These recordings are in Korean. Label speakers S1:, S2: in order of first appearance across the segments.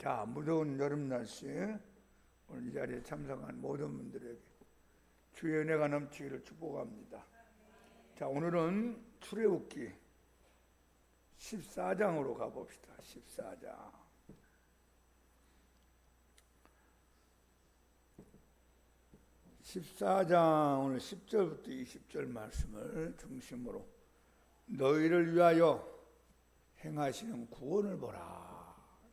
S1: 자, 무더운 여름 날씨에 오늘 이 자리에 참석한 모든 분들에게 주의 은혜가 넘치기를 축복합니다. 자, 오늘은 출애굽기 14장으로 가봅시다. 14장. 14장 오늘 10절부터 20절 말씀을 중심으로 너희를 위하여 행하시는 구원을 보라.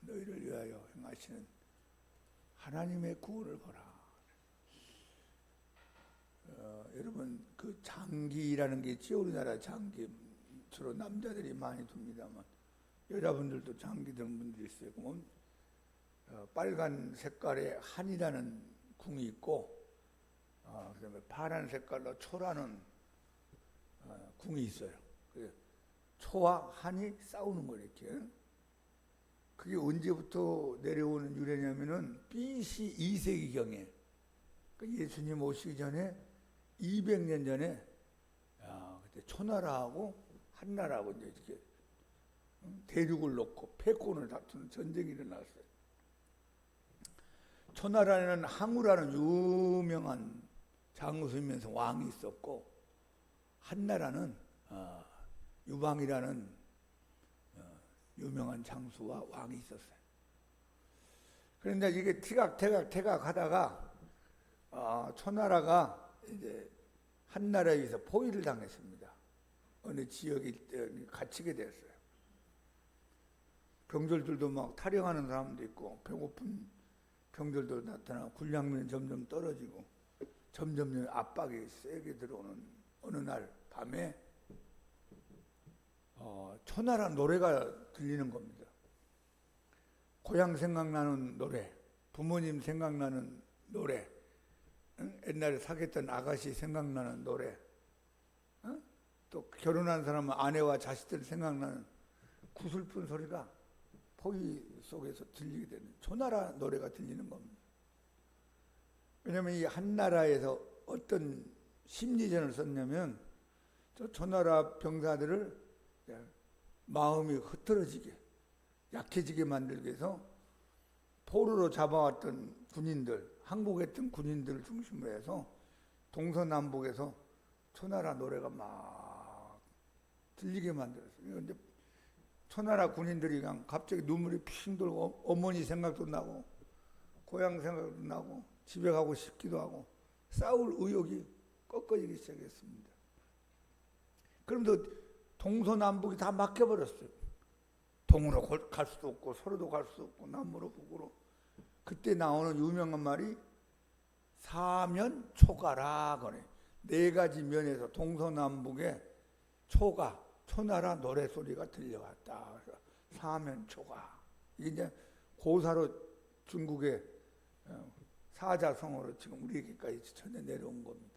S1: 너희를 위하여 행하시는 하나님의 구원을 보라. 여러분 그 장기라는 게 있죠. 우리나라 장기 주로 남자들이 많이 둡니다만 여자분들도 장기 드는 분들이 있어요. 그러면 빨간 색깔의 한이라는 궁이 있고 그다음에 파란 색깔로 초라는 궁이 있어요. 초와 한이 싸우는 거예요. 이렇게. 그게 언제부터 내려오는 유래냐면은 BC 2세기경에 예수님 오시기 전에 200년 전에 그때 초나라하고 한나라하고 이제 이렇게 대륙을 놓고 패권을 다투는 전쟁이 일어났어요. 초나라에는 항우라는 유명한 장수이면서 왕이 있었고 한나라는 유방이라는 유명한 장수와 왕이 있었어요. 그런데 이게 태각 하다가 초나라가 이제 한나라에 의해서 포위를 당했습니다. 어느 지역에 갇히게 됐어요. 병졸들도 막 탈영하는 사람도 있고 배고픈 병졸도 나타나고 군량민은 점점 떨어지고 점점 압박이 세게 들어오는 어느 날 밤에 초나라 노래가 들리는 겁니다. 고향 생각나는 노래, 부모님 생각나는 노래, 옛날에 사귀었던 아가씨 생각나는 노래, 또 결혼한 사람은 아내와 자식들 생각나는 구슬픈 소리가 포위 속에서 들리게 되는 초나라 노래가 들리는 겁니다. 왜냐하면 이 한나라에서 어떤 심리전을 썼냐면 저 초나라 병사들을 마음이 흐트러지게 약해지게 만들기 위해서 포로로 잡아왔던 군인들, 항복했던 군인들을 중심으로 해서 동서남북에서 초나라 노래가 막 들리게 만들었어요. 근데 초나라 군인들이 그냥 갑자기 눈물이 핑 돌고 어머니 생각도 나고 고향 생각도 나고 집에 가고 싶기도 하고 싸울 의욕이 꺾어지기 시작했습니다. 그럼도 동서남북이 다 막혀버렸어요. 동으로 갈 수도 없고 서로도 갈 수 없고 남으로 북으로. 그때 나오는 유명한 말이 사면초가라 그래. 네 가지 면에서 동서남북의 초나라 노래 소리가 들려왔다. 사면초가. 이게 이제 고사로 중국의 사자성어로 지금 우리에게까지 전해 내려온 겁니다.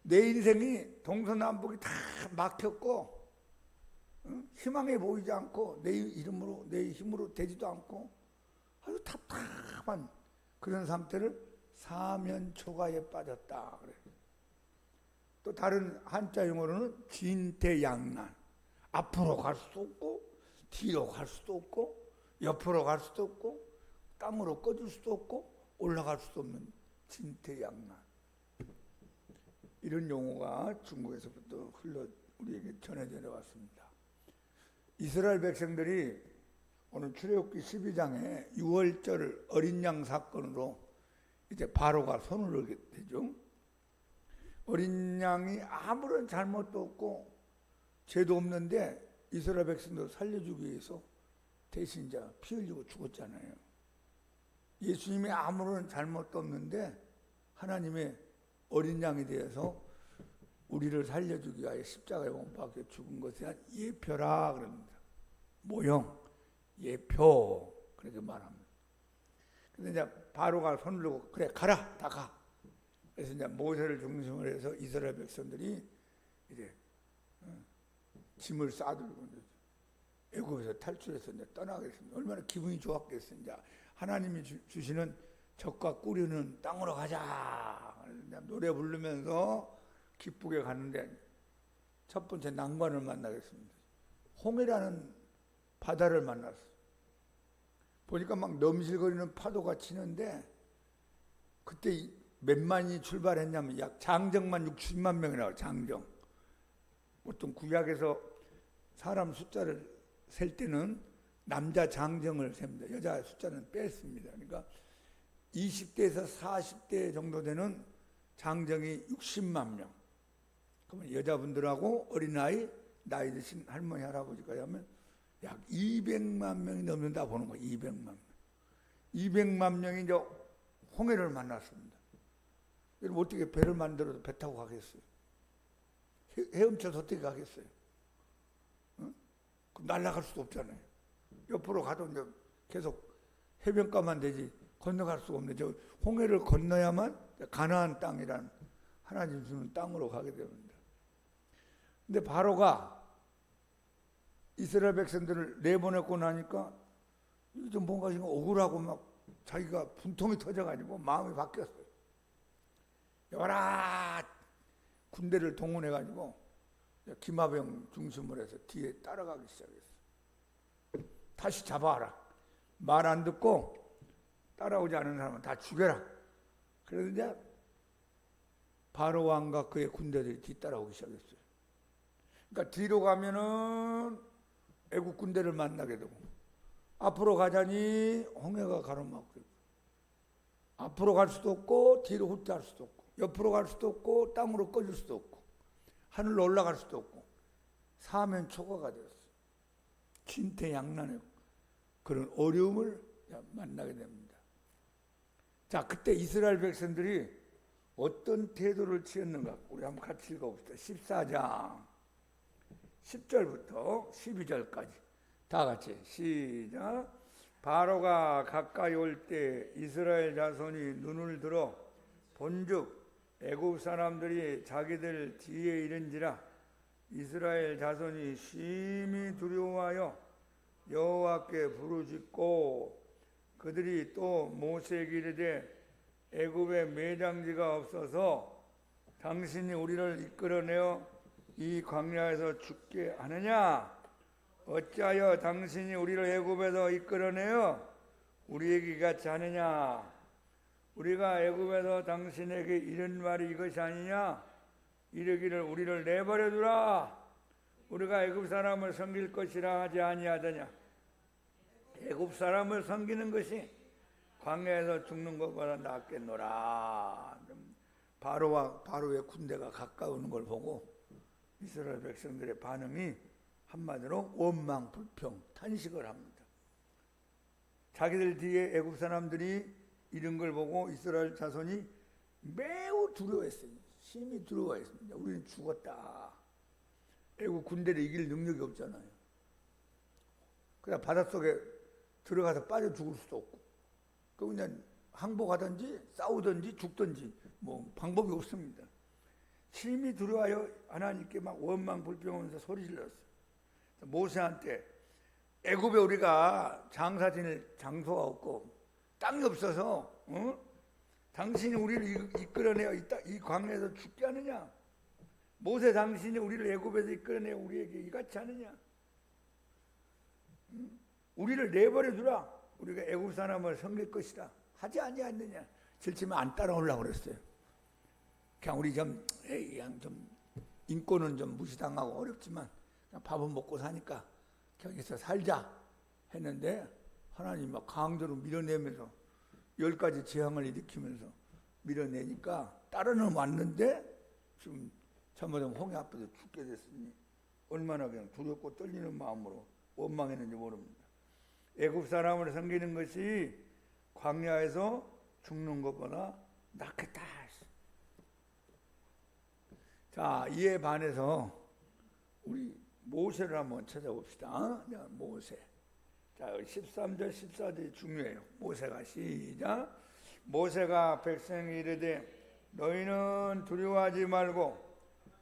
S1: 내 인생이 동서남북이 다 막혔고 희망이 보이지 않고 내 이름으로 내 힘으로 되지도 않고 아주 답답한 그런 상태를 사면초가에 빠졌다 그래요. 또 다른 한자 용어로는 진퇴양난. 앞으로 갈 수도 없고 뒤로 갈 수도 없고 옆으로 갈 수도 없고 땅으로 꺼질 수도 없고 올라갈 수도 없는 진퇴양난. 이런 용어가 중국에서부터 우리에게 전해져 내려왔습니다. 이스라엘 백성들이 오늘 출애굽기 12장에 6월절 어린 양 사건으로 이제 바로가 손을 들게 되죠. 어린 양이 아무런 잘못도 없고 죄도 없는데 이스라엘 백성들 살려주기 위해서 대신 이제 피 흘리고 죽었잖아요. 예수님이 아무런 잘못도 없는데 하나님의 어린 양이 되어서 우리를 살려주기 위하여 십자가에 못 박혀 죽은 것에 대한 예표라 그럽니다. 모형, 예표 그렇게 말합니다. 근데 이제 바로가 손을 들고 그래 가라 다 가. 그래서 이제 모세를 중심으로 해서 이스라엘 백성들이 이제 짐을 싸들고 애굽에서 탈출해서 이제 떠나겠습니다. 얼마나 기분이 좋았겠어요. 이제 하나님이 주시는 적과 꾸리는 땅으로 가자. 노래 부르면서 기쁘게 가는데 첫 번째 난관을 만나겠습니다. 홍해라는 바다를 만났어요. 보니까 막 넘실거리는 파도가 치는데 그때 몇만이 출발했냐면 약 장정만 60만 명이라고. 장정. 보통 구약에서 사람 숫자를 셀 때는 남자 장정을 셉니다. 여자 숫자는 뺐습니다. 그러니까 20대에서 40대 정도 되는 장정이 60만 명. 그러면 여자분들하고 어린아이, 나이 드신 할머니, 할아버지까지 하면 약 200만 명이 넘는다 보는 거예요. 200만 명. 200만 명이 이제 홍해를 만났습니다. 여러분 어떻게 배를 만들어도 배 타고 가겠어요? 헤엄쳐서 어떻게 가겠어요? 어? 날아갈 수도 없잖아요. 옆으로 가도 이제 계속 해변가만 되지 건너갈 수가 없는데 저 홍해를 건너야만 가나안 땅이란 하나님 주는 땅으로 가게 됩니다. 근데 바로가 이스라엘 백성들을 내보내고 나니까 이게 좀 뭔가 지금 억울하고 막 자기가 분통이 터져가지고 마음이 바뀌었어요. 여라 군대를 동원해가지고 기마병 중심으로 해서 뒤에 따라가기 시작했어요. 다시 잡아와라. 말 안 듣고 따라오지 않은 사람은 다 죽여라. 그래서 이제 바로 왕과 그의 군대들이 뒤따라오기 시작했어요. 그러니까 뒤로 가면은 애국 군대를 만나게 되고 앞으로 가자니 홍해가 가로막고 앞으로 갈 수도 없고 뒤로 후퇴할 수도 없고 옆으로 갈 수도 없고 땅으로 꺼질 수도 없고 하늘로 올라갈 수도 없고 사면초가가 되었어요. 진퇴양난의 그런 어려움을 만나게 됩니다. 자, 그때 이스라엘 백성들이 어떤 태도를 취했는가 우리 한번 같이 읽어봅시다. 14장 10절부터 12절까지 다 같이 시작. 바로가 가까이 올 때 이스라엘 자손이 눈을 들어 본즉 애굽 사람들이 자기들 뒤에 이른지라 이스라엘 자손이 심히 두려워하여 여호와께 부르짖고 그들이 또 모세에게 이르되 애굽에 매장지가 없어서 당신이 우리를 이끌어내어 이 광야에서 죽게 하느냐? 어찌하여 당신이 우리를 애굽에서 이끌어내어 우리에게 같이 하느냐? 우리가 애굽에서 당신에게 이런 말이 이것이 아니냐? 이르기를 우리를 내버려 두라. 우리가 애굽 사람을 섬길 것이라 하지 아니하더냐? 애굽 사람을 섬기는 것이 광야에서 죽는 것보다 낫겠노라. 바로의 군대가 가까우는 걸 보고 이스라엘 백성들의 반응이 한마디로 원망, 불평, 탄식을 합니다. 자기들 뒤에 애굽 사람들이 이런 걸 보고 이스라엘 자손이 매우 두려워했어요. 심히 두려워했습니다. 우리는 죽었다. 애굽 군대를 이길 능력이 없잖아요. 그냥 바닷속에 들어가서 빠져 죽을 수도 없고 그냥 항복하든지 싸우든지 죽든지 뭐 방법이 없습니다. 심히 두려워하여 하나님께 막 원망 불평하면서 소리 질렀어요. 모세한테 애굽에 우리가 장사 지낼 장소가 없고 땅이 없어서 당신이 우리를 이끌어내어 이 광야에서 죽게 하느냐? 모세 당신이 우리를 애굽에서 이끌어내어 우리에게 이같이 하느냐? 우리를 내버려 두라. 우리가 애굽 사람을 섬길 것이다. 하지 아니하느냐? 질치면 안 따라오려고 그랬어요. 그냥 우리 그냥 좀 인권은 좀 무시당하고 어렵지만 그냥 밥은 먹고 사니까 여기서 살자 했는데 하나님 막 강제로 밀어내면서 10가지 재앙을 일으키면서 밀어내니까 따르는 왔는데 지금 잘못하면 홍해 앞에서 죽게 됐으니 얼마나 그냥 두렵고 떨리는 마음으로 원망했는지 모릅니다. 애굽 사람을 섬기는 것이 광야에서 죽는 것보다 낫겠다. 자, 이에 반해서 우리 모세를 한번 찾아봅시다. 모세. 자, 13절, 14절이 중요해요. 모세가 시작. 모세가 백성이 이르되 너희는 두려워하지 말고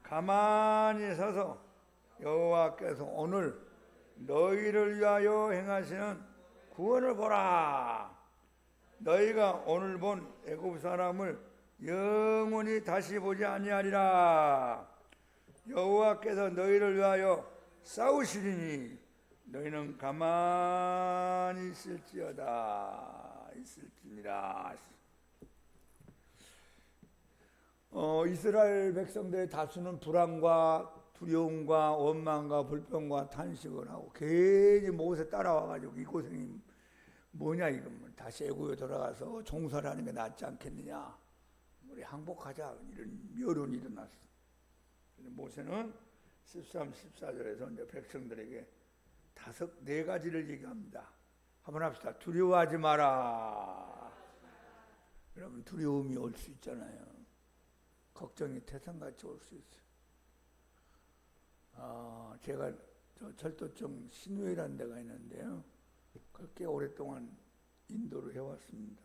S1: 가만히 서서 여호와께서 오늘 너희를 위하여 행하시는 구원을 보라. 너희가 오늘 본 애굽 사람을 영원히 다시 보지 아니하리라. 여호와께서 너희를 위하여 싸우시리니 너희는 가만히 있을지니라. 이스라엘 백성들의 다수는 불안과 두려움과 원망과 불평과 탄식을 하고 괜히 모세 따라와가지고 이 고생이 뭐냐 이건 다시 애굽에 돌아가서 종살하는 게 낫지 않겠느냐, 우리 항복하자, 이런 여론이 일어났어. 모세는 13, 14절에서 이제 백성들에게 네 가지를 얘기합니다. 한번 합시다. 두려워하지 마라. 여러분, 두려움이 올 수 있잖아요. 걱정이 태산같이 올 수 있어요. 제가 철도청 신우회라는 데가 있는데요, 꽤 오랫동안 인도를 해왔습니다.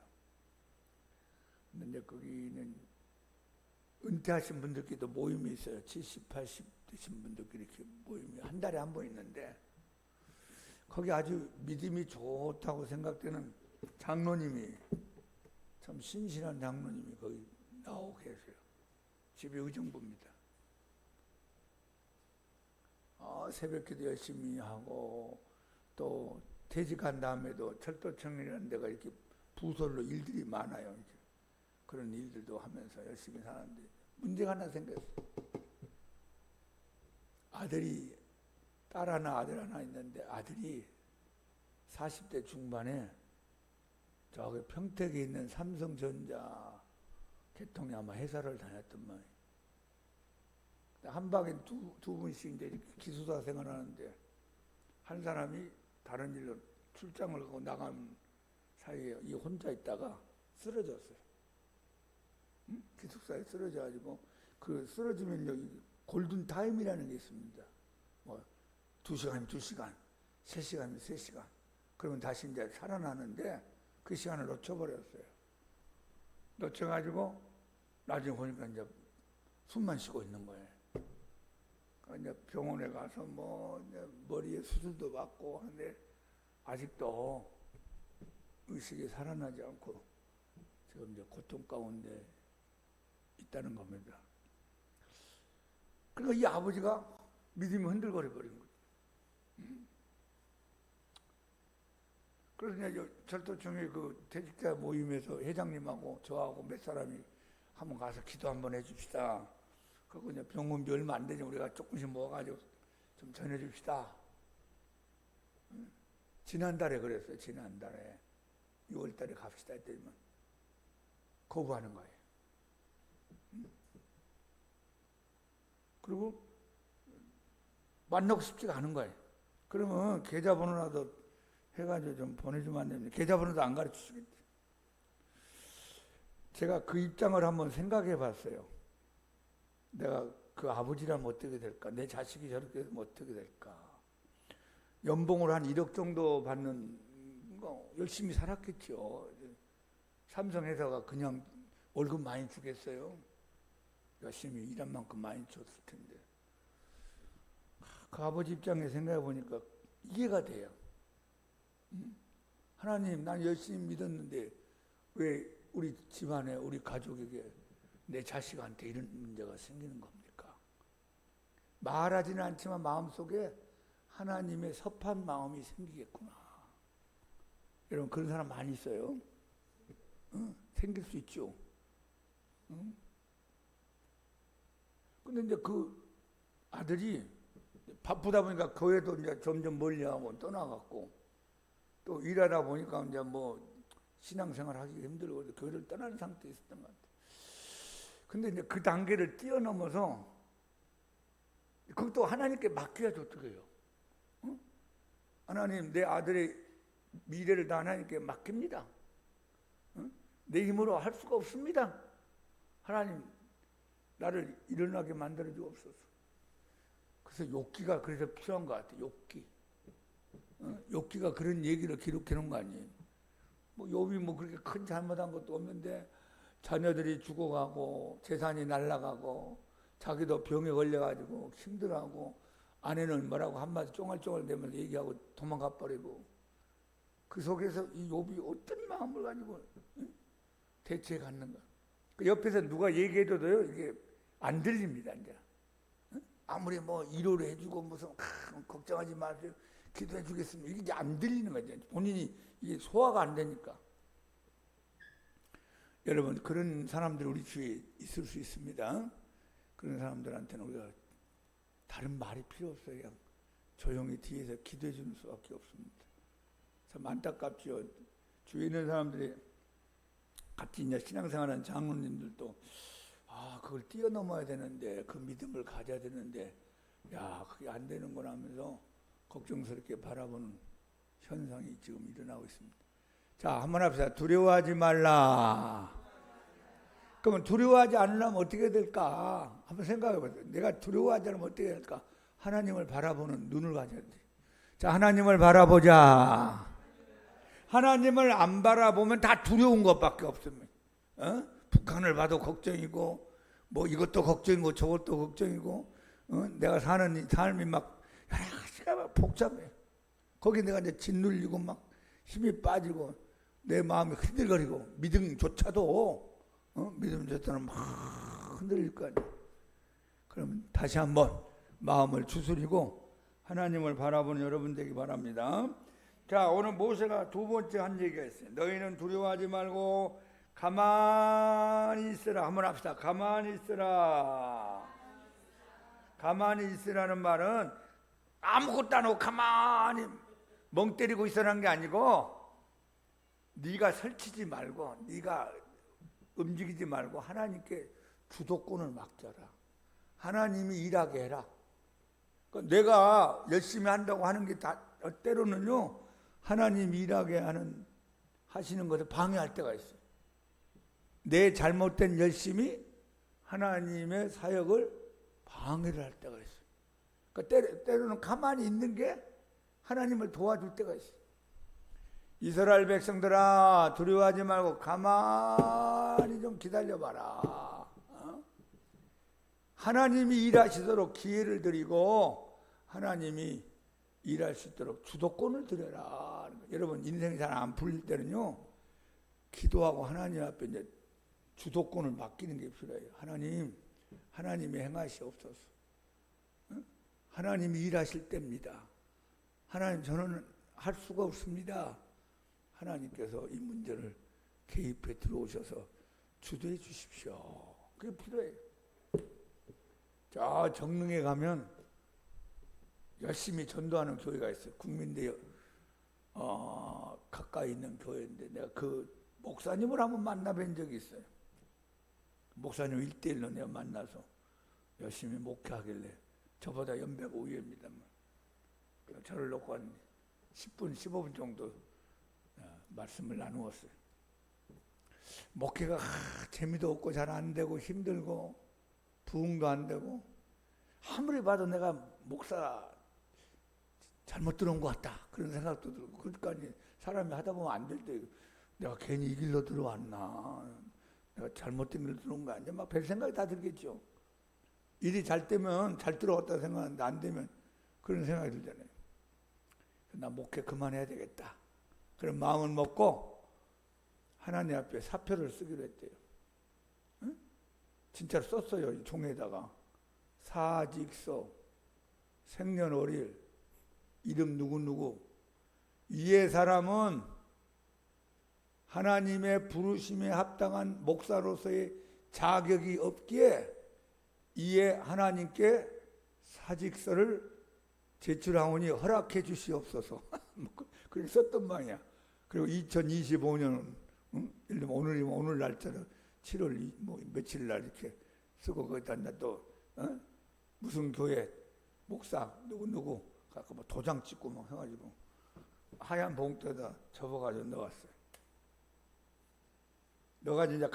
S1: 근데 이제 거기는 은퇴하신 분들끼리도 모임이 있어요. 70, 80 되신 분들끼리 이렇게 모임이 한 달에 한 번 있는데, 거기 아주 믿음이 좋다고 생각되는 장로님이, 참 신실한 장로님이 거기 나오고 계세요. 집이 의정부입니다. 새벽기도 열심히 하고, 또 퇴직한 다음에도 철도청이라는 데가 이렇게 부설로 일들이 많아요. 이제 그런 일들도 하면서 열심히 사는데 문제가 하나 생겼어요. 딸 하나 아들 하나 있는데, 아들이 40대 중반에 저기 평택에 있는 삼성전자 개통에 아마 회사를 다녔던 말이에요. 한 방에 두 분씩 이제 기숙사 생활하는데, 한 사람이 다른 일로 출장을 가고 나간 사이에 이 혼자 있다가 쓰러졌어요. 기숙사에 쓰러져가지고, 그 쓰러지면 여기 골든 타임이라는 게 있습니다. 뭐 2시간이면 2시간, 3시간이면 3시간. 그러면 다시 이제 살아나는데 그 시간을 놓쳐버렸어요. 놓쳐가지고 나중에 보니까 이제 숨만 쉬고 있는 거예요. 이제 병원에 가서 뭐 이제 머리에 수술도 받고 하는데 아직도 의식이 살아나지 않고 지금 이제 고통 가운데 있다는 겁니다. 그러니까 이 아버지가 믿음이 흔들거려 버린 거죠. 그래서 이제 철도청의 그 퇴직자 모임에서 회장님하고 저하고 몇 사람이 한번 가서 기도 한번 해줍시다. 그리고 이제 병원비 얼마 안 되니 우리가 조금씩 모아가지고 좀 전해줍시다. 지난달에 그랬어요. 지난달에 6월달에 갑시다 했더니만 거부하는 거예요. 그리고 만나고 싶지가 않은 거예요. 그러면 계좌번호라도 해가지고 좀 보내주면 안 됩니까? 계좌번호도 안 가르쳐 주겠지. 제가 그 입장을 한번 생각해 봤어요. 내가 그 아버지라면 어떻게 될까? 내 자식이 저렇게 되면 어떻게 될까? 연봉을 한 1억 정도 받는 거 열심히 살았겠죠. 삼성회사가 그냥 월급 많이 주겠어요? 열심히 일한 만큼 많이 줬을 텐데. 그 아버지 입장에 생각해 보니까 이해가 돼요. 하나님, 난 열심히 믿었는데 왜 우리 집안에 우리 가족에게 내 자식한테 이런 문제가 생기는 겁니까? 말하지는 않지만 마음속에 하나님의 섭한 마음이 생기겠구나. 여러분, 그런 사람 많이 있어요. 생길 수 있죠. 근데 이제 그 아들이 바쁘다 보니까 교회도 이제 점점 멀리하고 떠나갔고, 또 일하다 보니까 이제 뭐 신앙생활 하기 힘들고 교회를 떠나는 상태에 있었던 것 같아요. 근데 이제 그 단계를 뛰어넘어서 그것도 하나님께 맡겨야지 어떻게 해요? 하나님, 내 아들의 미래를 다 하나님께 맡깁니다. 내 힘으로 할 수가 없습니다. 하나님, 나를 일어나게 만들어 주옵소서. 그래서 욥기가 그래서 필요한 것 같아요. 욥기가 그런 얘기를 기록해 놓은 거 아니에요. 뭐 욥이 뭐 그렇게 큰 잘못한 것도 없는데 자녀들이 죽어가고 재산이 날아가고 자기도 병에 걸려가지고 힘들어하고 아내는 뭐라고 한마디 쫑알쫑알대면서 얘기하고 도망가 버리고, 그 속에서 이 욥이 어떤 마음을 가지고 대처해 갔는가. 그 옆에서 누가 얘기해줘도요 이게 안 들립니다. 이제 아무리 뭐 위로를 해주고 무슨 걱정하지 마세요, 기도해 주겠습니다. 이게 이제 안 들리는 거죠. 본인이 이게 소화가 안 되니까. 여러분, 그런 사람들 우리 주위에 있을 수 있습니다. 그런 사람들한테는 우리가 다른 말이 필요 없어요. 그냥 조용히 뒤에서 기도해 주는 수밖에 없습니다. 참 안타깝죠. 주위에 있는 사람들이 같이 이제 신앙생활하는 장로님들도 그걸 뛰어넘어야 되는데, 그 믿음을 가져야 되는데, 그게 안 되는구나 하면서 걱정스럽게 바라보는 현상이 지금 일어나고 있습니다. 자, 한번 합시다. 두려워하지 말라. 그러면 두려워하지 않으려면 어떻게 될까? 한번 생각해 보세요. 내가 두려워하지 않으면 어떻게 될까? 하나님을 바라보는 눈을 가져야 돼. 자, 하나님을 바라보자. 하나님을 안 바라보면 다 두려운 것밖에 없습니다. 북한을 봐도 걱정이고, 뭐 이것도 걱정이고 저것도 걱정이고, 내가 사는 삶이 막 여러 가지가 막 복잡해. 거기 내가 이제 짓눌리고 막 힘이 빠지고 내 마음이 흔들거리고 믿음조차도 막 흔들릴 거 아니에요. 그럼 다시 한번 마음을 추스리고 하나님을 바라보는 여러분 되기 바랍니다. 자, 오늘 모세가 두 번째 한 얘기가 있어요. 너희는 두려워하지 말고 가만히 있으라. 한번 합시다. 가만히 있으라. 가만히 있으라는 말은 아무것도 안 하고 가만히 멍 때리고 있으라는 게 아니고, 네가 설치지 말고 네가 움직이지 말고 하나님께 주도권을 맡겨라. 하나님이 일하게 해라. 그러니까 내가 열심히 한다고 하는 게 다 때로는요, 하나님이 일하게 하시는 것을 방해할 때가 있어요. 내 잘못된 열심이 하나님의 사역을 방해를 할 때가 있어요. 그러니까 때로는 가만히 있는 게 하나님을 도와줄 때가 있어요. 이스라엘 백성들아, 두려워하지 말고 가만히 좀 기다려봐라. 하나님이 일하시도록 기회를 드리고 하나님이 일할 수 있도록 주도권을 드려라. 여러분, 인생이 잘 안 풀릴 때는요, 기도하고 하나님 앞에 이제 주도권을 맡기는 게 필요해요. 하나님이 행하시옵소서. 하나님이 일하실 때입니다. 하나님, 저는 할 수가 없습니다. 하나님께서 이 문제를 개입해 들어오셔서 주도해 주십시오. 그게 필요해요. 저 정릉에 가면 열심히 전도하는 교회가 있어요. 국민대 가까이 있는 교회인데, 내가 그 목사님을 한번 만나뵌 적이 있어요. 목사님 1대1로 내가 만나서 열심히 목회하길래, 저보다 연배가 우위입니다만 저를 놓고 한 10분, 15분 정도 말씀을 나누었어요. 목회가 재미도 없고 잘 안 되고 힘들고 부흥도 안 되고, 아무리 봐도 내가 목사 잘못 들어온 것 같다 그런 생각도 들고, 그러니까 사람이 하다 보면 안 될 때 내가 괜히 이 길로 들어왔나, 내가 잘못된 길로 들어온 거 아니야, 막 별 생각이 다 들겠죠. 일이 잘 되면 잘 들어왔다고 생각하는데 안 되면 그런 생각이 들잖아요. 나 목회 그만해야 되겠다 그런 마음을 먹고 하나님 앞에 사표를 쓰기로 했대요. 응? 진짜로 썼어요. 종에다가 사직서, 생년월일, 이름 누구누구, 이의 사람은 하나님의 부르심에 합당한 목사로서의 자격이 없기에 이에 하나님께 사직서를 제출하오니 허락해 주시옵소서. 그렇게 썼던 모양이야. 그리고 2025년 예를 들면 오늘이면 오늘 날짜로 7월 며칠 날 이렇게 쓰고, 거기다 또 무슨 교회 목사 누구 갖고 뭐 도장 찍고 막 해가지고 하얀 봉투에다 접어가지고 넣었어요. 넣어가지고 이제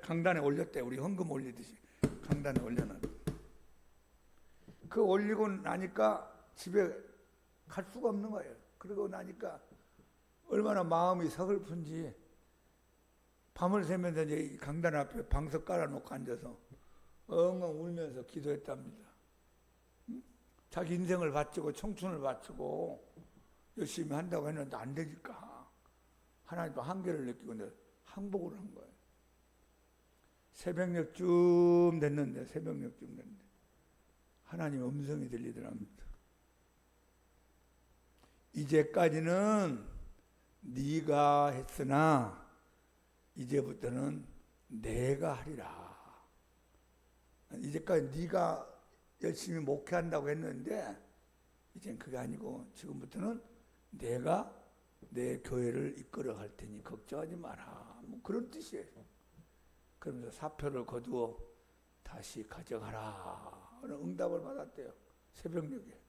S1: 강단에 올렸대. 우리 헌금 올리듯이 강단에 올려놨어. 그 올리고 나니까 집에 갈 수가 없는 거예요. 그러고 나니까 얼마나 마음이 서글픈지 밤을 새면서 이제 강단 앞에 방석 깔아놓고 앉아서 엉엉 울면서 기도했답니다. 자기 인생을 바치고 청춘을 바치고 열심히 한다고 했는데 안 되니까 하나님도 한계를 느끼고 항복을 한 거예요. 새벽녘쯤 됐는데 하나님 음성이 들리더랍니다. 이제까지는 네가 했으나 이제부터는 내가 하리라. 이제까지 네가 열심히 목회한다고 했는데 이젠 그게 아니고 지금부터는 내가 내 교회를 이끌어 갈 테니 걱정하지 마라. 뭐 그런 뜻이에요. 그러면서 사표를 거두어 다시 가져가라. 그런 응답을 받았대요. 새벽녘에.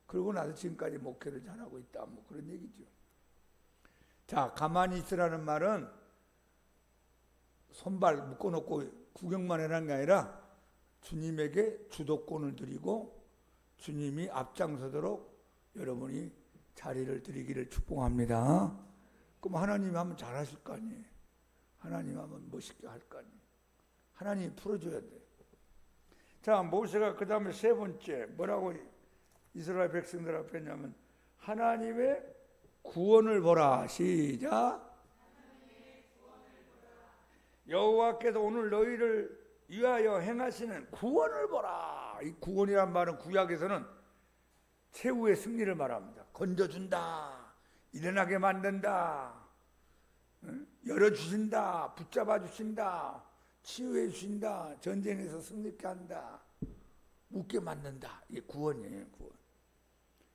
S1: 그러고 나서 지금까지 목회를 잘하고 있다. 뭐 그런 얘기죠. 자, 가만히 있으라는 말은 손발 묶어놓고 구경만 해라는 게 아니라 주님에게 주도권을 드리고 주님이 앞장서도록 여러분이 자리를 드리기를 축복합니다. 그럼 하나님이 하면 잘하실 거 아니에요. 하나님 하면 멋있게 할 거 아니에요. 하나님이 풀어줘야 돼요. 자, 모세가 그 다음에 세 번째 뭐라고 이스라엘 백성들 앞에 했냐면 하나님의 구원을 보라. 시작. 여호와께서 오늘 너희를 위하여 행하시는 구원을 보라. 이 구원이란 말은 구약에서는 최후의 승리를 말합니다. 건져준다, 일어나게 만든다, 열어주신다, 붙잡아 주신다, 치유해 주신다, 전쟁에서 승리케 한다, 웃게 만든다. 이게 구원이에요. 구원.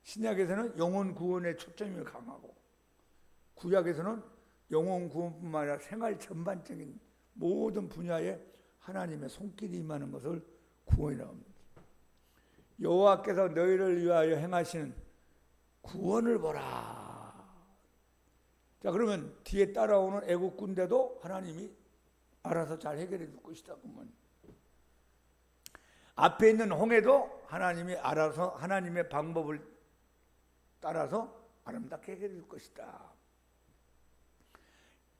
S1: 신약에서는 영혼 구원에 초점이 강하고 구약에서는 영혼 구원뿐만 아니라 생활 전반적인 모든 분야에 하나님의 손길이 임하는 것을 구원이라고 합니다. 여호와께서 너희를 위하여 행하시는 구원을 보라. 자, 그러면 뒤에 따라오는 애국 군대도 하나님이 알아서 잘 해결해 줄 것이다. 그러면 앞에 있는 홍해도 하나님이 알아서 하나님의 방법을 따라서 아름답게 해결해 줄 것이다.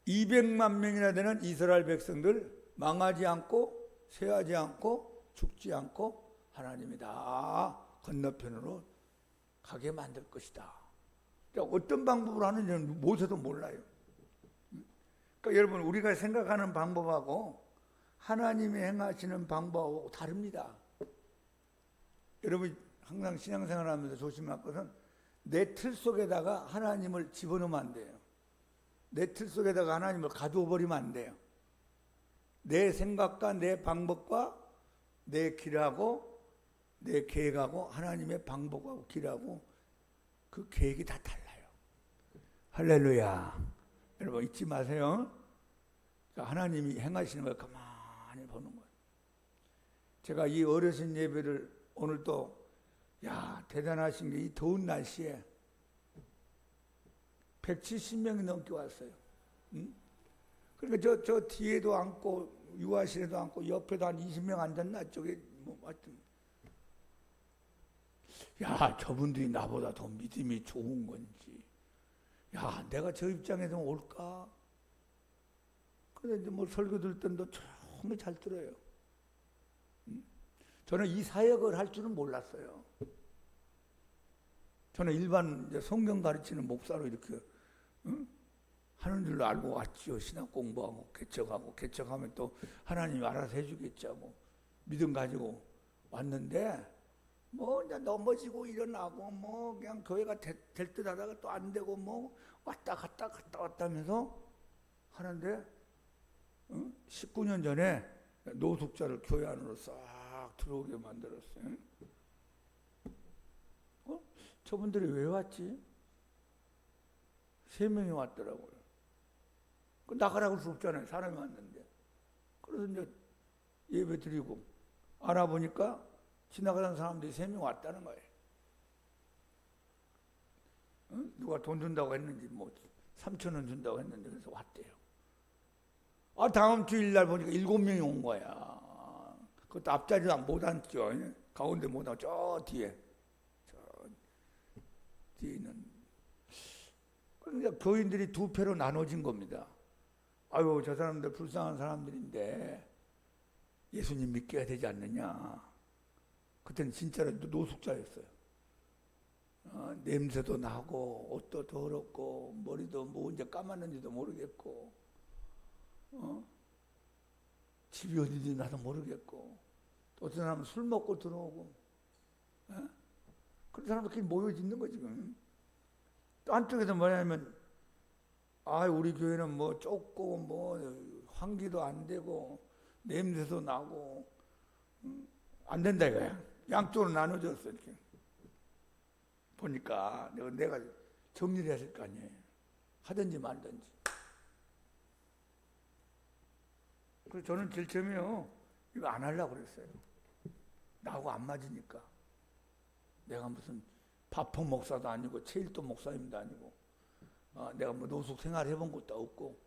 S1: 200만 명이나 되는 이스라엘 백성들 망하지 않고 쇠하지 않고 죽지 않고 하나님이 다 건너편으로 가게 만들 것이다. 그러니까 어떤 방법으로 하는지는 모세도 몰라요. 그러니까 여러분 우리가 생각하는 방법하고 하나님이 행하시는 방법하고 다릅니다. 여러분 항상 신앙생활하면서 조심할 것은 내 틀 속에다가 하나님을 집어넣으면 안 돼요. 내 틀 속에다가 하나님을 가두어 버리면 안 돼요. 내 생각과 내 방법과 내 길하고 내 계획하고 하나님의 방법하고 길하고 그 계획이 다 달라요. 할렐루야. 여러분 잊지 마세요. 하나님이 행하시는 걸 가만히 보는 거예요. 제가 이 어르신 예배를 오늘 또 대단하신 게 이 더운 날씨에 170명이 넘게 왔어요. 응? 그러니까 저 뒤에도 앉고 유아실에도 앉고 옆에도 한 20명 앉았나 저게 뭐 하여튼 저분들이 나보다 더 믿음이 좋은 건지 내가 저 입장에서 올까? 그런데 이제 뭐 설교 들 때도 정말 잘 들어요. 응? 저는 이 사역을 할 줄은 몰랐어요. 저는 일반 성경 가르치는 목사로 이렇게 하는 줄로 알고 왔지요. 신학 공부하고 개척하면 또 하나님이 알아서 해주겠죠. 뭐 믿음 가지고 왔는데 뭐 이제 넘어지고 일어나고 뭐 그냥 교회가 될 듯 하다가 또 안 되고 뭐 왔다 갔다 하면서 하는데 19년 전에 노숙자를 교회 안으로 싹 들어오게 만들었어요. 저분들이 왜 왔지? 3명이 왔더라고요. 나가라고 할 수 없잖아요. 사람이 왔는데. 그래서 이제 예배 드리고 알아보니까 지나가던 사람들이 3명 왔다는 거예요. 누가 돈 준다고 했는지 뭐 3,000원 준다고 했는데 그래서 왔대요. 다음 주일날 보니까 7명이 온 거야. 그것도 앞자리도 못 앉죠. 가운데 못 앉고 저 뒤에 있는. 그러니까 교인들이 두 패로 나눠진 겁니다. 아유 저 사람들 불쌍한 사람들인데 예수님 믿게 되지 않느냐. 그때는 진짜로 노숙자였어요. 냄새도 나고 옷도 더럽고 머리도 뭐 언제 감았는지도 모르겠고 집이 어딘지 나도 모르겠고 또 어떤 사람은 술 먹고 들어오고 그런 사람들끼리 모여 있는 거지 지금. 또 한쪽에서 뭐냐면 우리 교회는 뭐 좁고 뭐 환기도 안 되고 냄새도 나고 안 된다 이거야. 양쪽으로 나눠졌어 이렇게. 보니까 내가 정리를 했을 거 아니에요. 하든지 말든지. 그래서 저는 제일 처음에요 이거 안 하려고 그랬어요. 나하고 안 맞으니까. 내가 무슨 파펑 목사도 아니고 체일도 목사님도 아니고 내가 뭐 노숙 생활 해본 것도 없고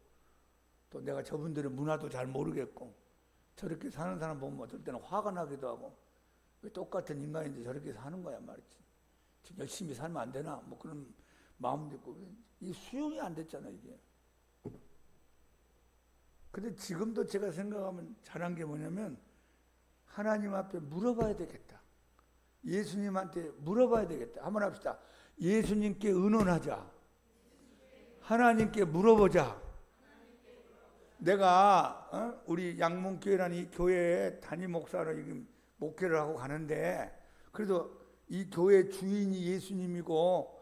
S1: 또 내가 저분들의 문화도 잘 모르겠고 저렇게 사는 사람 보면 어떨 때는 화가 나기도 하고 왜 똑같은 인간인데 저렇게 사는 거야 말이지. 열심히 살면 안 되나 뭐 그런 마음도 있고 이 수용이 안 됐잖아 이게. 근데 지금도 제가 생각하면 잘한 게 뭐냐면 하나님 앞에 물어봐야 되겠다. 예수님한테 물어봐야 되겠다. 한번 합시다. 예수님께 의논하자. 하나님께 물어보자. 내가 우리 양문교회라는 이 교회에 담임 목사로 지금 목회를 하고 가는데 그래도 이 교회 주인이 예수님이고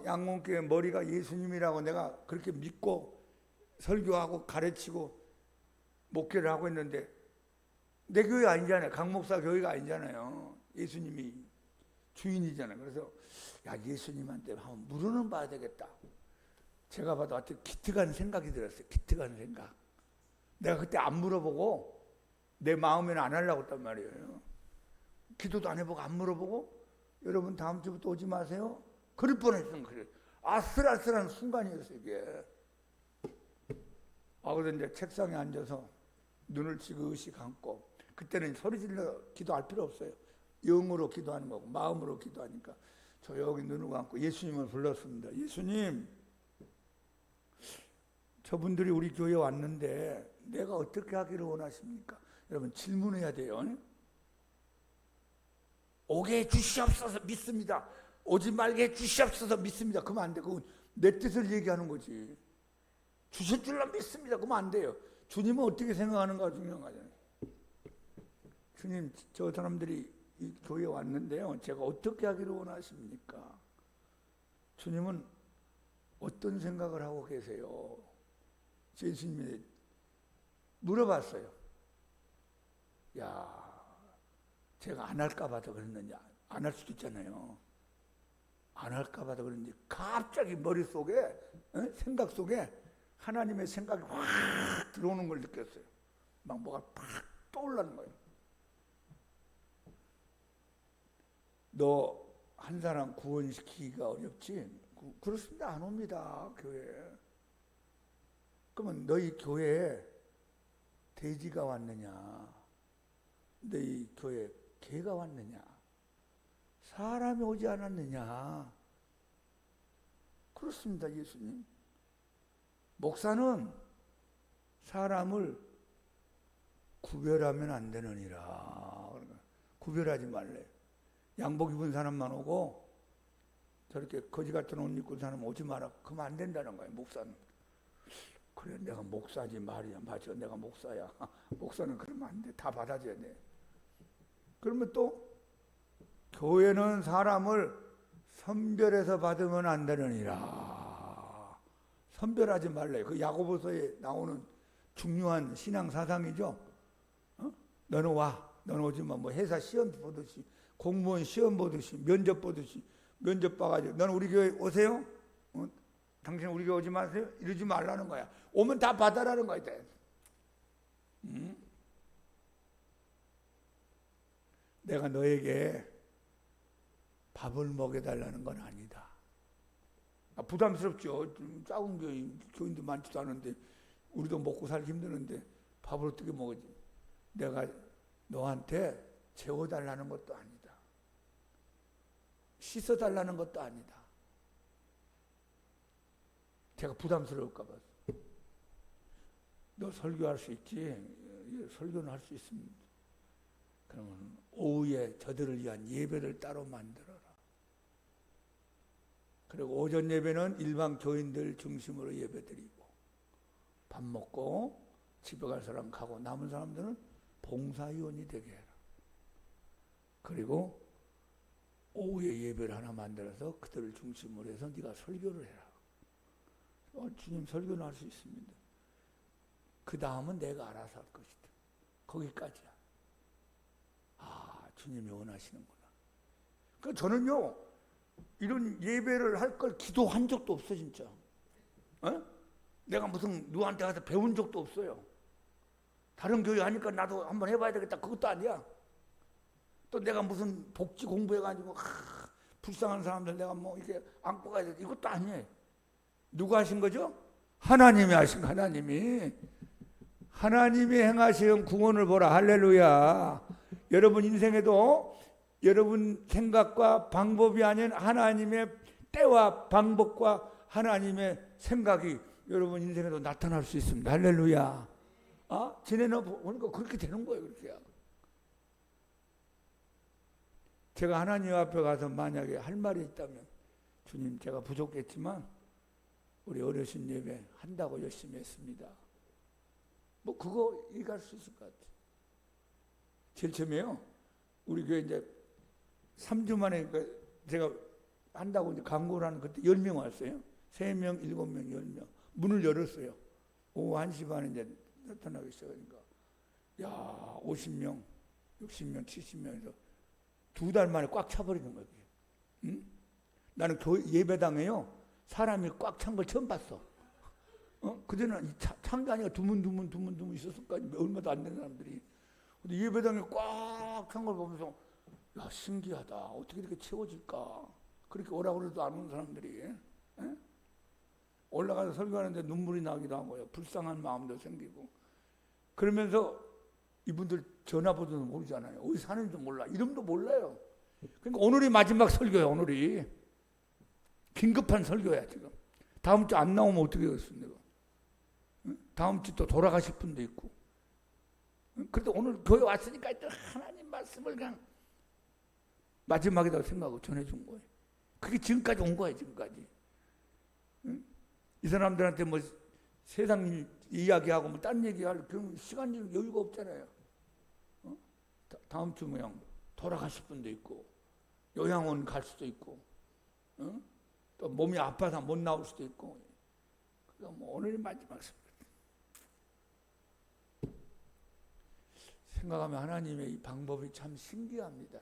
S1: 양문교회 머리가 예수님이라고 내가 그렇게 믿고 설교하고 가르치고 목회를 하고 있는데 내 교회가 아니잖아요. 강 목사 교회가 아니잖아요. 예수님이 주인이잖아요. 그래서 야 예수님한테 한번 물어는 봐야 되겠다. 제가 봐도 하여튼 기특한 생각이 들었어요. 기특한 생각. 내가 그때 안 물어보고 내 마음에는 안 하려고 했단 말이에요. 기도도 안 해보고 안 물어보고 여러분 다음 주부터 오지 마세요. 그럴 뻔했으면 그래. 아슬아슬한 순간이었어요 이게. 그래서 이제 책상에 앉아서 눈을 지그시 감고 그때는 소리 질러 기도할 필요 없어요. 영으로 기도하는 거고 마음으로 기도하니까 조용히 눈을 감고 예수님을 불렀습니다. 예수님, 저분들이 우리 교회에 왔는데 내가 어떻게 하기를 원하십니까? 여러분 질문해야 돼요. 오게 해주시옵소서 믿습니다. 오지 말게 해주시옵소서 믿습니다. 그러면 안 돼. 그건 내 뜻을 얘기하는 거지. 주실 줄로 믿습니다. 그러면 안 돼요. 주님은 어떻게 생각하는가 중요한 거잖아요. 주님, 저 사람들이 이 교회에 왔는데요. 제가 어떻게 하기를 원하십니까? 주님은 어떤 생각을 하고 계세요? 예수님이 물어봤어요. 야, 제가 안 할까 봐도 그랬느냐? 안 할 수도 있잖아요. 안 할까 봐도 그랬는지 갑자기 머릿속에 생각 속에 하나님의 생각이 확 들어오는 걸 느꼈어요. 막 뭐가 팍 떠올라는 거예요. 너 한 사람 구원시키기가 어렵지? 그렇습니다. 안 옵니다. 교회에. 그러면 너희 교회에 돼지가 왔느냐? 너희 교회에 개가 왔느냐? 사람이 오지 않았느냐? 그렇습니다. 예수님. 목사는 사람을 구별하면 안 되느니라. 구별하지 말래. 양복 입은 사람만 오고 저렇게 거지 같은 옷 입고 사람 오지 마라. 그러면 안 된다는 거예요. 목사는. 그래 내가 목사지 말이야. 맞아 내가 목사야. 목사는 그러면 안 돼. 다 받아줘야 돼. 그러면 또 교회는 사람을 선별해서 받으면 안 되느니라. 선별하지 말래. 그 야고보서에 나오는 중요한 신앙 사상이죠. 너는 와. 너는 오지 마. 뭐 회사 시험 보듯이 공무원 시험 보듯이 면접 보듯이 면접 봐가지고 너는 우리 교회 오세요? 당신 우리 교회 오지 마세요? 이러지 말라는 거야. 오면 다 받아라는 거야. 내가 너에게 밥을 먹여달라는 건 아니다. 부담스럽죠. 작은 교인도 많지도 않은데 우리도 먹고 살기 힘드는데 밥을 어떻게 먹지? 내가 너한테 재워달라는 것도 아니다. 씻어달라는 것도 아니다. 제가 부담스러울까 봐. 너 설교할 수 있지? 설교는 할 수 있습니다. 그러면 오후에 저들을 위한 예배를 따로 만들어라. 그리고 오전 예배는 일반 교인들 중심으로 예배드리고 밥 먹고 집에 갈 사람 가고 남은 사람들은 봉사위원이 되게 해라. 그리고 오후에 예배를 하나 만들어서 그들을 중심으로 해서 네가 설교를 해라. 주님 설교는 할 수 있습니다. 그 다음은 내가 알아서 할 것이다. 거기까지야. 주님이 원하시는구나. 그러니까 저는요, 이런 예배를 할 걸 기도한 적도 없어, 진짜. 내가 무슨 누구한테 가서 배운 적도 없어요. 다른 교회 하니까 나도 한번 해봐야 되겠다. 그것도 아니야. 또 내가 무슨 복지 공부해가지고 불쌍한 사람들 내가 뭐 이렇게 안고 가야 돼. 이것도 아니에요. 누가 하신 거죠? 하나님이 하신 거. 하나님이 행하신 구원을 보라. 할렐루야. 여러분 인생에도 여러분 생각과 방법이 아닌 하나님의 때와 방법과 하나님의 생각이 여러분 인생에도 나타날 수 있습니다. 할렐루야. 지내나 보니까 그렇게 되는 거예요. 그렇게. 제가 하나님 앞에 가서 만약에 할 말이 있다면, 주님 제가 부족했지만 우리 어르신 예배 한다고 열심히 했습니다. 뭐 그거 얘기할 수 있을 것 같아요. 제일 처음에요, 우리 교회 이제 3주 만에 제가 한다고 이제 광고를 하는 그때 10명 왔어요. 3명, 7명, 10명. 문을 열었어요. 오후 1시 반에 이제 나타나기 시작하니까, 50명, 60명, 70명에서 2달 만에 꽉 차버리는 거예요. 응? 나는 예배당에요, 사람이 꽉 찬 걸 처음 봤어. 그전에는 찬 게 아니라 두문 있었을 거 아니에요. 얼마도 안 되는 사람들이. 근데 예배당에 꽉 찬 걸 보면서, 신기하다. 어떻게 이렇게 채워질까? 그렇게 오라고 해도 안 오는 사람들이. 올라가서 설교하는데 눈물이 나기도 하고요. 불쌍한 마음도 생기고. 그러면서 이분들 전화번호도 모르잖아요. 어디 사는지도 몰라. 이름도 몰라요. 그러니까 오늘이 마지막 설교야. 오늘이. 긴급한 설교야 지금. 다음 주 안 나오면 어떻게 하겠습니까? 다음 주 또 돌아가실 분도 있고. 그래도 오늘 교회 왔으니까 하나님 말씀을 그냥 마지막이라고 생각하고 전해준 거예요. 그게 지금까지 온 거예요. 지금까지. 이 사람들한테 뭐 세상 이야기하고 뭐 딴 얘기할 그런 시간 여유가 없잖아요. 다음 주 모양 돌아가실 분도 있고, 요양원 갈 수도 있고, 또 몸이 아파서 못 나올 수도 있고. 그러니까 뭐 오늘이 마지막 생각하면 하나님의 이 방법이 참 신기합니다.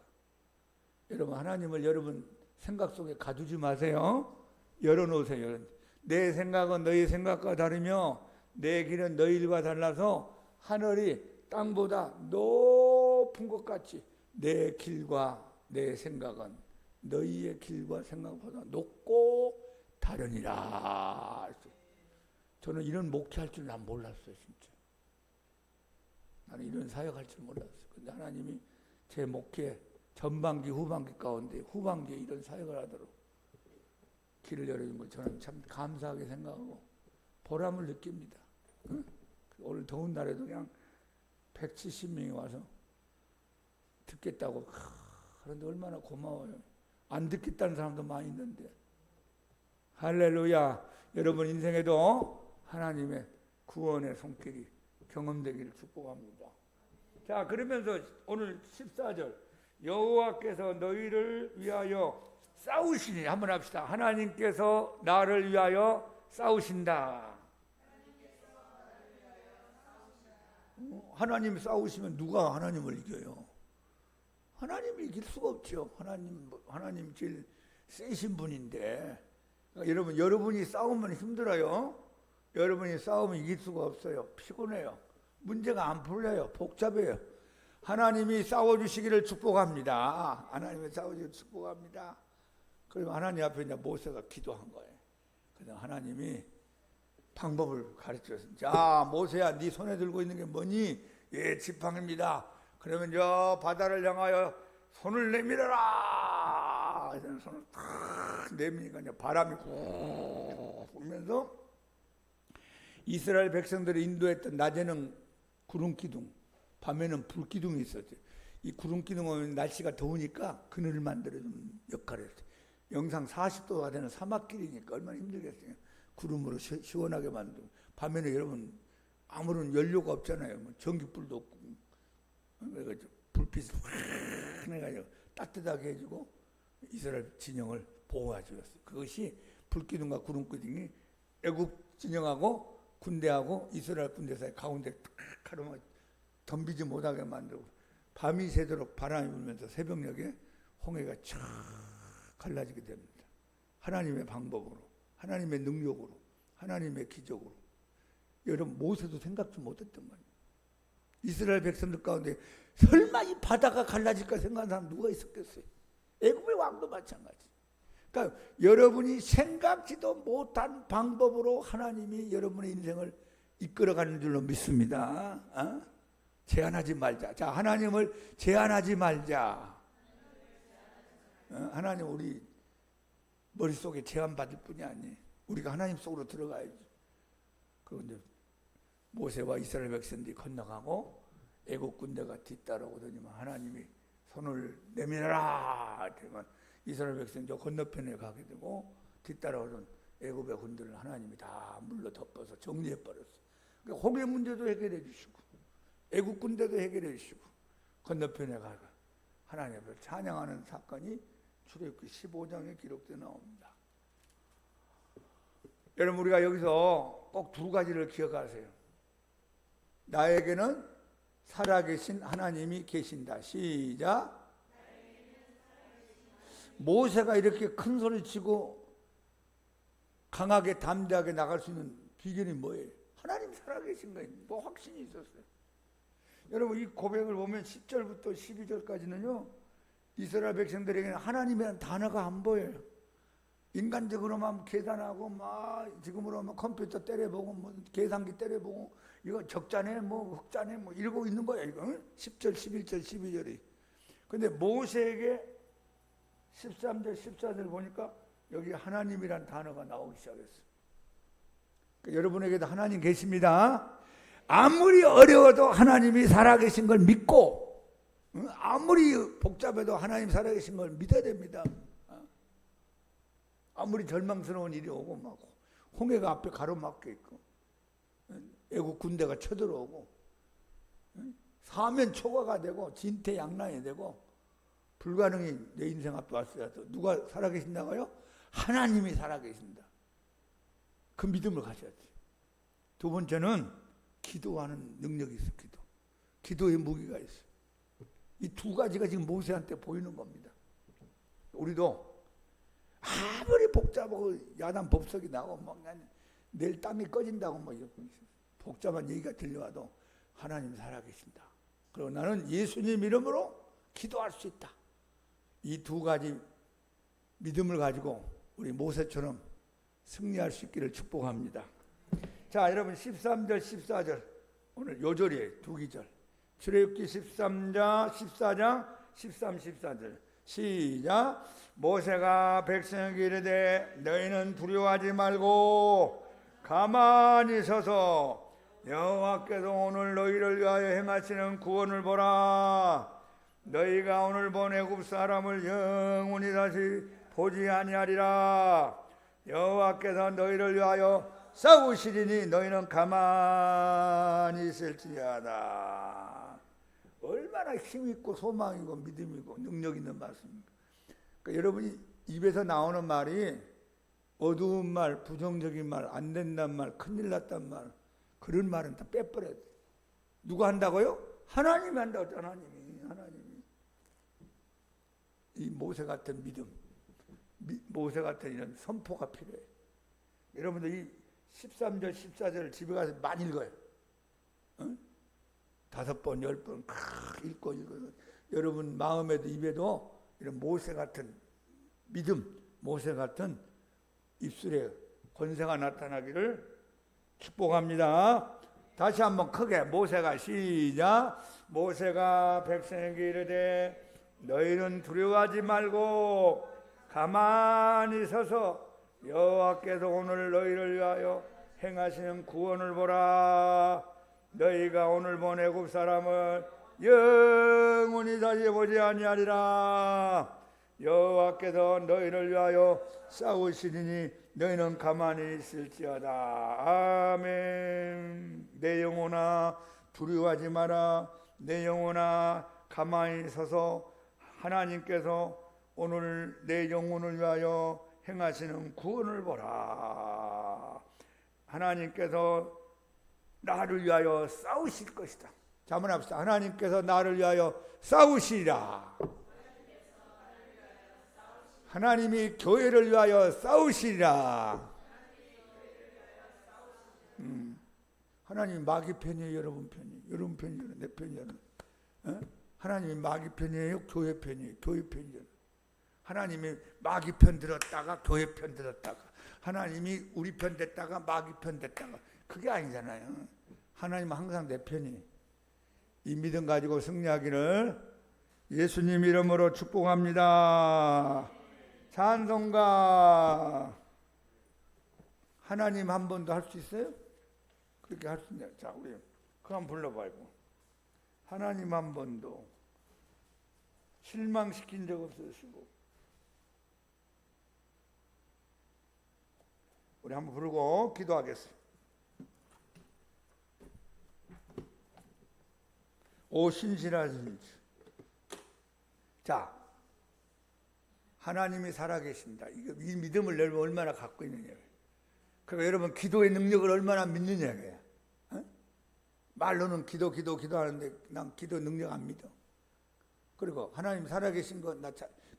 S1: 여러분, 하나님을 여러분 생각 속에 가두지 마세요. 열어놓으세요. 내 생각은 너희 생각과 다르며 내 길은 너희 일과 달라서 하늘이 땅보다 높은 것 같이 내 길과 내 생각은 너희의 길과 생각보다 높고 다르니라. 저는 이런 목회할 줄 난 몰랐어요. 진짜. 나는 이런 사역할 줄 몰랐어요. 근데 하나님이 제 목회 전반기 후반기 가운데 후반기에 이런 사역을 하도록 길을 열어준 걸 저는 참 감사하게 생각하고 보람을 느낍니다. 오늘 더운 날에도 그냥 170명이 와서 듣겠다고. 그런데 얼마나 고마워요. 안 듣겠다는 사람도 많이 있는데. 할렐루야. 여러분 인생에도 하나님의 구원의 손길이 경험되기를 축복합니다. 자, 그러면서 오늘 14절, 여호와께서 너희를 위하여 싸우시니, 한번 합시다. 하나님께서 나를 위하여 싸우신다. 하나님이 싸우시면 누가 하나님을 이겨요? 하나님이 이길 수가 없죠. 하나님 제일 세신 분인데. 그러니까 여러분이 싸우면 힘들어요. 여러분이 싸우면 이길 수가 없어요. 피곤해요. 문제가 안 풀려요. 복잡해요. 하나님이 싸워주시기를 축복합니다. 하나님이 싸워주기를 축복합니다. 그리고 하나님 앞에 이제 모세가 기도한 거예요. 그래서 하나님이 방법을 가르쳤어요. 자, 모세야, 네 손에 들고 있는 게 뭐니? 예, 지팡이입니다. 그러면 저 바다를 향하여 손을 내밀어라. 그래서 손을 탁 내미니까 이제 바람이 훅 불면서 이스라엘 백성들이 인도했던 낮에는 구름 기둥, 밤에는 불 기둥이 있었죠. 이 구름 기둥은 날씨가 더우니까 그늘을 만들어주는 역할을 했어요. 영상 40도가 되는 사막길이니까 얼마나 힘들겠어요. 구름으로 시원하게 만들고. 밤에는 여러분 아무런 연료가 없잖아요. 뭐 전기불도 없고. 그래가지고 불빛을 확 내가지고 따뜻하게 해주고, 이스라엘 진영을 보호해 주었어요. 그것이 불기둥과 구름기둥이 애굽 진영하고 군대하고 이스라엘 군대 사이 가운데 딱 가로막 덤비지 못하게 만들고 밤이 새도록 바람이 불면서 새벽녘에 홍해가 쫙 갈라지게 됩니다. 하나님의 방법으로, 하나님의 능력으로, 하나님의 기적으로. 여러분 모세도 생각지 못했던 거예요. 이스라엘 백성들 가운데 설마 이 바다가 갈라질까 생각하는 사람 누가 있었겠어요? 애굽의 왕도 마찬가지. 그러니까 여러분이 생각지도 못한 방법으로 하나님이 여러분의 인생을 이끌어가는 줄로 믿습니다. 제한하지 말자. 자, 하나님을 제한하지 말자. 하나님 우리 머릿속에 제한받을 뿐이 아니에요. 우리가 하나님 속으로 들어가야죠. 그런데 모세와 이스라엘 백성들이 건너가고 애국 군대가 뒤따라오더니만 하나님이 손을 내밀어라 그러면 이스라엘 백성이 저 건너편에 가게 되고 뒤따라오던 애굽의 군대를 하나님이 다 물로 덮어서 정리해 버렸어요. 그러니까 홍해 문제도 해결해 주시고 애국 군대도 해결해 주시고 건너편에 가가 하나님 앞에 찬양하는 사건이 출애굽기 15장에 기록되어 나옵니다. 여러분 우리가 여기서 꼭 두 가지를 기억하세요. 나에게는 살아계신 하나님이 계신다. 시작. 모세가 이렇게 큰 소리 치고 강하게 담대하게 나갈 수 있는 비결이 뭐예요? 하나님 살아계신 거예요. 뭐 확신이 있었어요. 여러분 이 고백을 보면 10절부터 12절까지는요 이스라엘 백성들에게는 하나님이라는 단어가 안 보여요. 인간적으로만 계산하고 막 지금으로만 컴퓨터 때려보고 뭐 계산기 때려보고 이거 적자네 뭐 흑자네 뭐 이러고 있는 거야 이거. 10절 11절 12절이. 근데 모세에게 13절 14절 보니까 여기 하나님이란 단어가 나오기 시작했어요. 그러니까 여러분에게도 하나님 계십니다. 아무리 어려워도 하나님이 살아계신 걸 믿고 아무리 복잡해도 하나님 살아계신 걸 믿어야 됩니다. 아무리 절망스러운 일이 오고 막 홍해가 앞에 가로막혀 있고 애국 군대가 쳐들어오고 사면 초과가 되고 진퇴양난이 되고 불가능이 내 인생 앞에 왔어도 누가 살아계신다고요? 하나님이 살아계신다. 그 믿음을 가져야 돼요. 두 번째는 기도하는 능력이 있어. 기도의 무기가 있어. 이 두 가지가 지금 모세한테 보이는 겁니다. 우리도 아무리 복잡하고 야단 법석이 나고 막 내일 땀이 꺼진다고 뭐 복잡한 얘기가 들려와도 하나님 살아계신다. 그리고 나는 예수님 이름으로 기도할 수 있다. 이 두 가지 믿음을 가지고 우리 모세처럼 승리할 수 있기를 축복합니다. 자, 여러분 13절 14절 오늘 요절이에요. 두 기절. 출애굽기 14장 13, 14절 시작. 모세가 백성에게 이르되 너희는 두려워하지 말고 가만히 서서 여호와께서 오늘 너희를 위하여 행하시는 구원을 보라. 너희가 오늘 본 애굽 사람을 영원히 다시 보지 아니하리라. 여호와께서 너희를 위하여 싸우시리니 너희는 가만히 있을지어다. 얼마나 힘있고 소망이고 믿음이고 능력 있는 말씀입니까? 그러니까 여러분이 입에서 나오는 말이 어두운 말, 부정적인 말, 안 된단 말, 큰일 났단 말, 그런 말은 다 빼버려야 돼. 누가 한다고요? 하나님이 한다고. 하나님이. 이 모세 같은 믿음, 모세 같은 이런 선포가 필요해. 여러분들 이 13절 14절 집에 가서 많이 읽어요. 응? 5번 10번 읽고 여러분 마음에도 입에도 이런 모세 같은 믿음, 모세 같은 입술에 권세가 나타나기를 축복합니다. 다시 한번 크게 모세가 시작. 모세가 백성에게 이르되 너희는 두려워하지 말고 가만히 서서 여호와께서 오늘 너희를 위하여 행하시는 구원을 보라. 너희가 오늘 본 애굽 사람을 영원히 다시 보지 아니하리라. 여호와께서 너희를 위하여 싸우시리니 너희는 가만히 있을지어다. 아멘. 내 영혼아 두려워하지 마라. 내 영혼아 가만히 서서 하나님께서 오늘 내 영혼을 위하여 행하시는 구원을 보라. 하나님께서 나를 위하여 싸우실 것이다. 자, 한번 합시다. 하나님께서 나를 위하여 싸우시리라. 하나님이 교회를 위하여 싸우시리라. 하나님이 마귀 편이에요, 여러분 편이에요? 여러분 편이에요, 내 편이에요? 하나님이 마귀 편이에요, 교회 편이에요? 교회 편이에요? 하나님이 마귀 편 들었다가 교회 편 들었다가, 하나님이 우리 편 됐다가 마귀 편 됐다가, 그게 아니잖아요. 하나님은 항상 내 편이. 이 믿음 가지고 승리하기를 예수님 이름으로 축복합니다. 찬송가. 하나님 한 번도 할 수 있어요? 그렇게 할 수 있냐? 자, 우리 그거 한번 불러봐요. 하나님 한 번도 실망시킨 적 없으시고. 우리 한번 부르고 기도하겠습니다. 오 신실하신 주. 자, 하나님이 살아계신다. 이 믿음을 여러분 얼마나 갖고 있느냐. 그러니까 여러분 기도의 능력을 얼마나 믿느냐고요. 말로는 기도하는데 난 기도 능력 안 믿어. 그리고 하나님 살아계신 거 나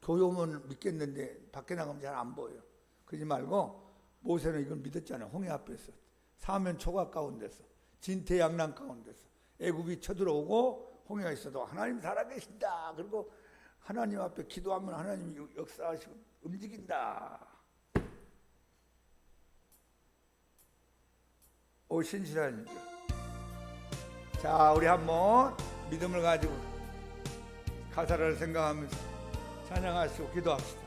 S1: 교회 오면 믿겠는데 밖에 나가면 잘 안 보여. 그러지 말고 모세는 이걸 믿었잖아요. 홍해 앞에서 사면 초가 가운데서 진퇴양난 가운데서 애굽이 쳐들어오고 홍해가 있어도 하나님 살아계신다. 그리고 하나님 앞에 기도하면 하나님이 역사하시고 움직인다. 오 신실한 주. 자, 우리 한번 믿음을 가지고 가사를 생각하면서 찬양하시고 기도합시다.